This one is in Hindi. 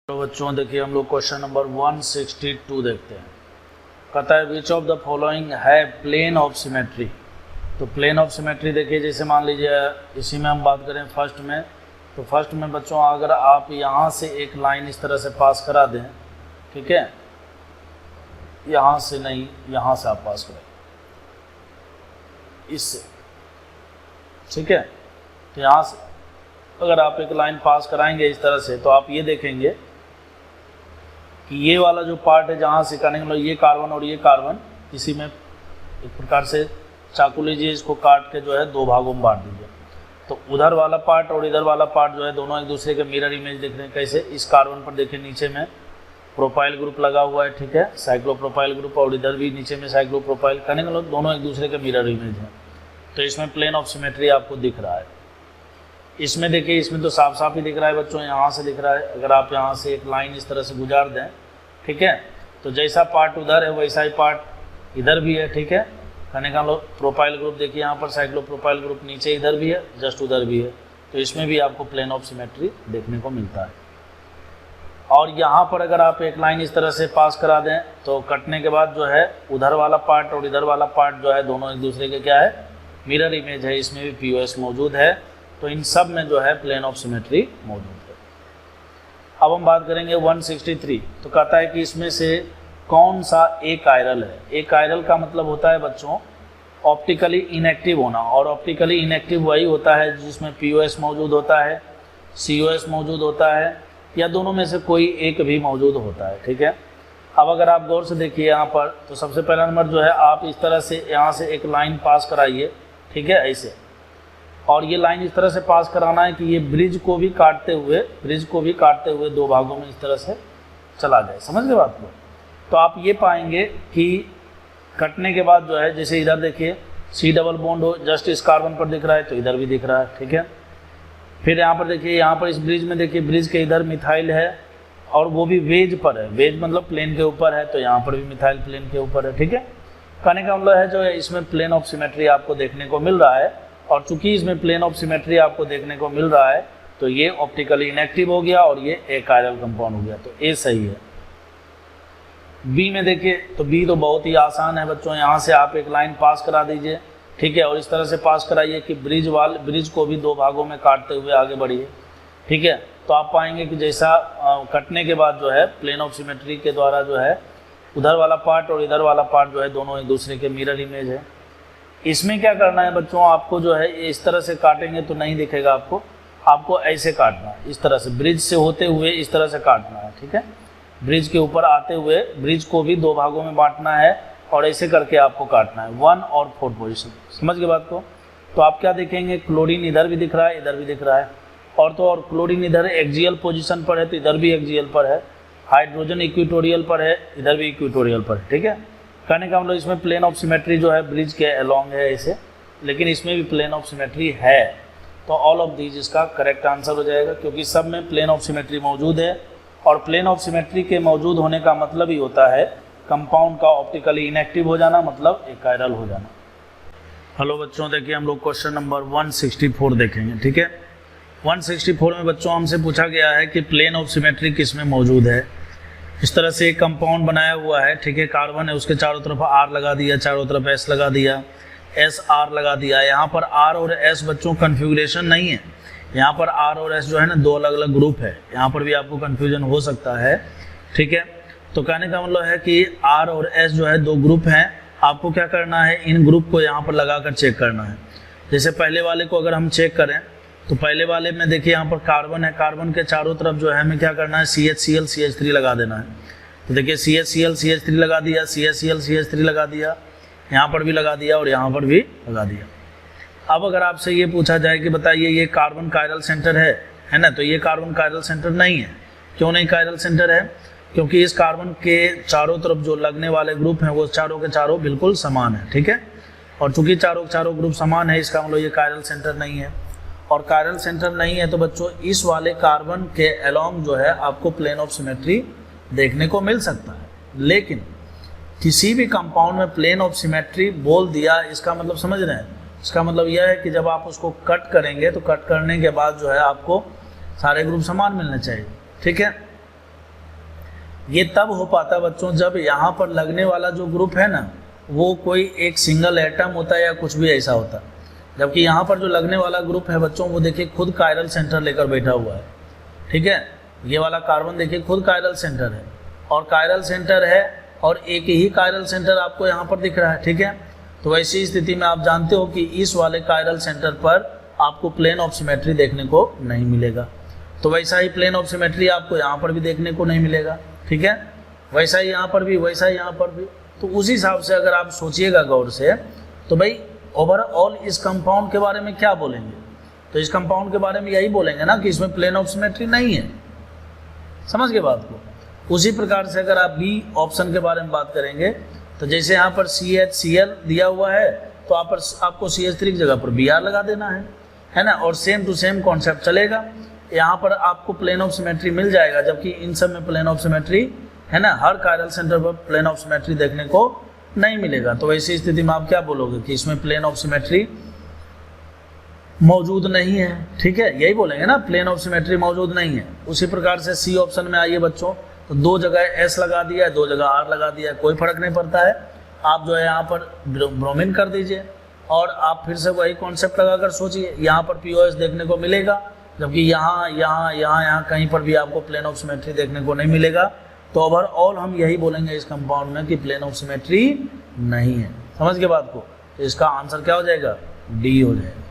तो बच्चों देखिए हम लोग क्वेश्चन नंबर 162 देखते हैं। कहता है विच ऑफ द फॉलोइंग है प्लेन ऑफ सिमेट्री। तो प्लेन ऑफ सिमेट्री देखिए, जैसे मान लीजिए इसी में हम बात करें फर्स्ट में, तो फर्स्ट में बच्चों अगर आप यहाँ से एक लाइन इस तरह से पास करा दें, ठीक है, यहाँ से नहीं, यहाँ से आप पास करें इससे, ठीक है। तो यहाँ से अगर आप एक लाइन पास कराएंगे इस तरह से, तो आप ये देखेंगे कि ये वाला जो पार्ट है जहाँ से करने मतलब ये कार्बन और ये कार्बन, इसी में एक प्रकार से चाकू लीजिए, इसको काट के जो है दो भागों में बांट दीजिए। तो उधर वाला पार्ट और इधर वाला पार्ट जो है दोनों एक दूसरे के मिरर इमेज दिख रहे हैं। कैसे? इस कार्बन पर देखिए नीचे में प्रोपाइल ग्रुप लगा हुआ है, ठीक है, साइक्लोप्रोपाइल ग्रुप, और इधर भी नीचे में साइक्लोप्रोपाइल, करने का मतलब दोनों एक दूसरे के मिरर इमेज हैं। तो इसमें प्लेन ऑफ सिमेट्री आपको दिख रहा है। इसमें देखिए, इसमें तो साफ साफ ही दिख रहा है बच्चों, यहाँ से दिख रहा है। अगर आप यहाँ से एक लाइन इस तरह से गुजार दें, ठीक है, तो जैसा पार्ट उधर है वैसा ही पार्ट इधर भी है, ठीक है। कहने का लोग प्रोपाइल ग्रुप देखिए, यहाँ पर साइक्लोप्रोपाइल ग्रुप नीचे इधर भी है, जस्ट उधर भी है। तो इसमें भी आपको प्लेन ऑफ सिमेट्री देखने को मिलता है। और यहाँ पर अगर आप एक लाइन इस तरह से पास करा दें, तो कटने के बाद जो है उधर वाला पार्ट और इधर वाला पार्ट जो है दोनों एक दूसरे के क्या है, मिरर इमेज है। इसमें भी पीओएस मौजूद है। तो इन सब में जो है प्लेन ऑफ सिमेट्री मौजूद है। अब हम बात करेंगे 163। तो कहता है कि इसमें से कौन सा एक कायरल है। एक कायरल का मतलब होता है बच्चों ऑप्टिकली इनएक्टिव होना, और ऑप्टिकली इनएक्टिव वही होता है जिसमें पीओएस मौजूद होता है, सीओएस मौजूद होता है, या दोनों में से कोई एक भी मौजूद होता है, ठीक है। अब अगर आप गौर से देखिए यहाँ पर, तो सबसे पहला नंबर जो है आप इस तरह से यहाँ से एक लाइन पास कराइए, ठीक है, ऐसे। और ये लाइन इस तरह से पास कराना है कि ये ब्रिज को भी काटते हुए दो भागों में इस तरह से चला जाए। समझ गए बात को? तो आप ये पाएंगे कि कटने के बाद जो है, जैसे इधर देखिए सी डबल बॉन्ड हो, जस्ट इस कार्बन पर दिख रहा है, तो इधर भी दिख रहा है, ठीक है। फिर यहाँ पर देखिए, यहाँ पर इस ब्रिज में देखिए, ब्रिज के इधर मिथाइल है और वो भी वेज पर है, वेज मतलब प्लेन के ऊपर है, तो यहाँ पर भी मिथाइल प्लेन के ऊपर है, ठीक है। कहने का मतलब है जो है इसमें प्लेन ऑफ सिमेट्री आपको देखने को मिल रहा है। और चूंकि इसमें प्लेन ऑफ सिमेट्री आपको देखने को मिल रहा है, तो ये ऑप्टिकली इनएक्टिव हो गया और ये एक कायरल कंपाउंड हो गया। तो ए सही है। बी में देखिए, तो बी तो बहुत ही आसान है बच्चों। यहाँ से आप एक लाइन पास करा दीजिए, ठीक है, और इस तरह से पास कराइए कि ब्रिज को भी दो भागों में काटते हुए आगे बढ़िए, ठीक है। तो आप पाएंगे कि जैसा कटने के बाद जो है प्लेन ऑफ सिमेट्री के द्वारा जो है उधर वाला पार्ट और इधर वाला पार्ट जो है दोनों एक दूसरे के मिरर इमेज है। इसमें क्या करना है बच्चों, आपको जो है इस तरह से काटेंगे तो नहीं दिखेगा आपको ऐसे काटना है, इस तरह से ब्रिज से होते हुए इस तरह से काटना है, ठीक है। ब्रिज के ऊपर आते हुए ब्रिज को भी दो भागों में बांटना है और ऐसे करके आपको काटना है 1 और 4 पोजीशन। समझ गए बात को? तो आप क्या देखेंगे, क्लोरीन इधर भी दिख रहा है, इधर भी दिख रहा है, और तो और क्लोरीन इधर एक्सियल पोजीशन पर है, तो इधर भी एक्सियल पर है। हाइड्रोजन इक्वेटोरियल पर है, इधर भी इक्वेटोरियल पर है, ठीक है। कहने का मतलब इसमें प्लेन ऑफ सिमेट्री जो है ब्रिज के अलोंग है ऐसे, लेकिन इसमें भी प्लेन ऑफ सिमेट्री है। तो ऑल ऑफ दीज इसका करेक्ट आंसर हो जाएगा, क्योंकि सब में प्लेन ऑफ सिमेट्री मौजूद है। और प्लेन ऑफ सिमेट्री के मौजूद होने का मतलब ही होता है कंपाउंड का ऑप्टिकली इनएक्टिव हो जाना, मतलब एक कायरल हो जाना। हेलो बच्चों, देखिए हम लोग क्वेश्चन नंबर 164 देखेंगे, ठीक है। 164 में बच्चों हमसे पूछा गया है कि प्लेन ऑफ सिमेट्री किस में मौजूद है। इस तरह से एक कंपाउंड बनाया हुआ है, ठीक है, कार्बन है, उसके चारों तरफ R लगा दिया, चारों तरफ S लगा दिया, SR लगा दिया। यहाँ पर R और S बच्चों कन्फिगरेशन नहीं है, यहाँ पर R और S जो है ना दो अलग अलग ग्रुप है। यहाँ पर भी आपको कन्फ्यूजन हो सकता है, ठीक है। तो कहने का मतलब है कि R और S जो है दो ग्रुप हैं। आपको क्या करना है, इन ग्रुप को यहाँ पर लगा कर चेक करना है। जैसे पहले वाले को अगर हम चेक करें, तो पहले वाले में देखिए यहाँ पर कार्बन है, कार्बन के चारों तरफ जो है हमें क्या करना है, CHCl CH3 लगा देना है। तो देखिए CHCl CH3 लगा दिया, CHCl CH3 लगा दिया, यहाँ पर भी लगा दिया और यहाँ पर भी लगा दिया। अब अगर आपसे ये पूछा जाए कि बताइए ये कार्बन कायरल सेंटर है ना, तो ये कार्बन कायरल सेंटर नहीं है। क्यों नहीं कायरल सेंटर है? क्योंकि इस कार्बन के चारों तरफ जो लगने वाले ग्रुप हैं वो चारों के चारों बिल्कुल समान है, ठीक है। और चूंकि चारों ग्रुप समान है, इसका मतलब ये कायरल सेंटर नहीं है। और कायरल सेंटर नहीं है तो बच्चों इस वाले कार्बन के अलोंग जो है आपको प्लेन ऑफ सिमेट्री देखने को मिल सकता है। लेकिन किसी भी कंपाउंड में प्लेन ऑफ सिमेट्री बोल दिया, इसका मतलब समझ रहे हैं, इसका मतलब यह है कि जब आप उसको कट करेंगे तो कट करने के बाद जो है आपको सारे ग्रुप समान मिलने चाहिए, ठीक है। ये तब हो पाता बच्चों जब यहाँ पर लगने वाला जो ग्रुप है ना वो कोई एक सिंगल एटम होता है या कुछ भी ऐसा होता, जबकि यहाँ पर जो लगने वाला ग्रुप है बच्चों वो देखिए खुद कायरल सेंटर लेकर बैठा हुआ है। ठीक है, ये वाला कार्बन देखिए खुद कायरल सेंटर है और कायरल सेंटर है और एक ही कायरल सेंटर आपको यहाँ पर दिख रहा है। ठीक है, तो वैसी स्थिति में आप जानते हो कि इस वाले कायरल सेंटर पर आपको प्लेन ऑफ सिमेट्री देखने को नहीं मिलेगा। तो वैसा ही प्लेन ऑफ सिमेट्री आपको यहाँ पर भी देखने को नहीं मिलेगा। ठीक है, वैसा ही यहाँ पर भी, वैसा ही यहाँ पर भी। तो उस हिसाब से अगर आप सोचिएगा गौर से तो भाई ओवरऑल इस कंपाउंड के बारे में क्या बोलेंगे, तो इस कंपाउंड के बारे में यही बोलेंगे ना कि इसमें प्लेन ऑफ सिमेट्री नहीं है। समझ गए बात को। उसी प्रकार से अगर आप बी ऑप्शन के बारे में बात करेंगे तो जैसे यहाँ पर CHCl दिया हुआ है तो आपको CH3 की जगह पर Br लगा देना है ना, और सेम टू सेम कॉन्सेप्ट चलेगा। यहाँ पर आपको प्लेन ऑफ सिमेट्री मिल जाएगा, जबकि इन सब में प्लेन ऑफ सिमेट्री है ना, हर कायरल सेंटर पर प्लेन ऑफ सिमेट्री देखने को नहीं मिलेगा। तो ऐसी स्थिति में आप क्या बोलोगे कि इसमें प्लेन ऑफ सिमेट्री मौजूद नहीं है। ठीक है, यही बोलेंगे ना, प्लेन ऑफ सिमेट्री मौजूद नहीं है। उसी प्रकार से सी ऑप्शन में आइए बच्चों, तो 2 जगह S लगा दिया है, 2 जगह R लगा दिया है, कोई फर्क नहीं पड़ता है। आप जो है यहाँ पर ब्रोमीन कर दीजिए और आप फिर से वही कॉन्सेप्ट लगाकर सोचिए, यहाँ पर POS देखने को मिलेगा, जबकि यहाँ कहीं पर भी आपको प्लेन ऑफ सिमेट्री देखने को नहीं मिलेगा। तो ओवरऑल हम यही बोलेंगे इस कंपाउंड में कि प्लेन ऑफ सिमेट्री नहीं है। समझ के बात को, तो इसका आंसर क्या हो जाएगा, D हो जाएगा।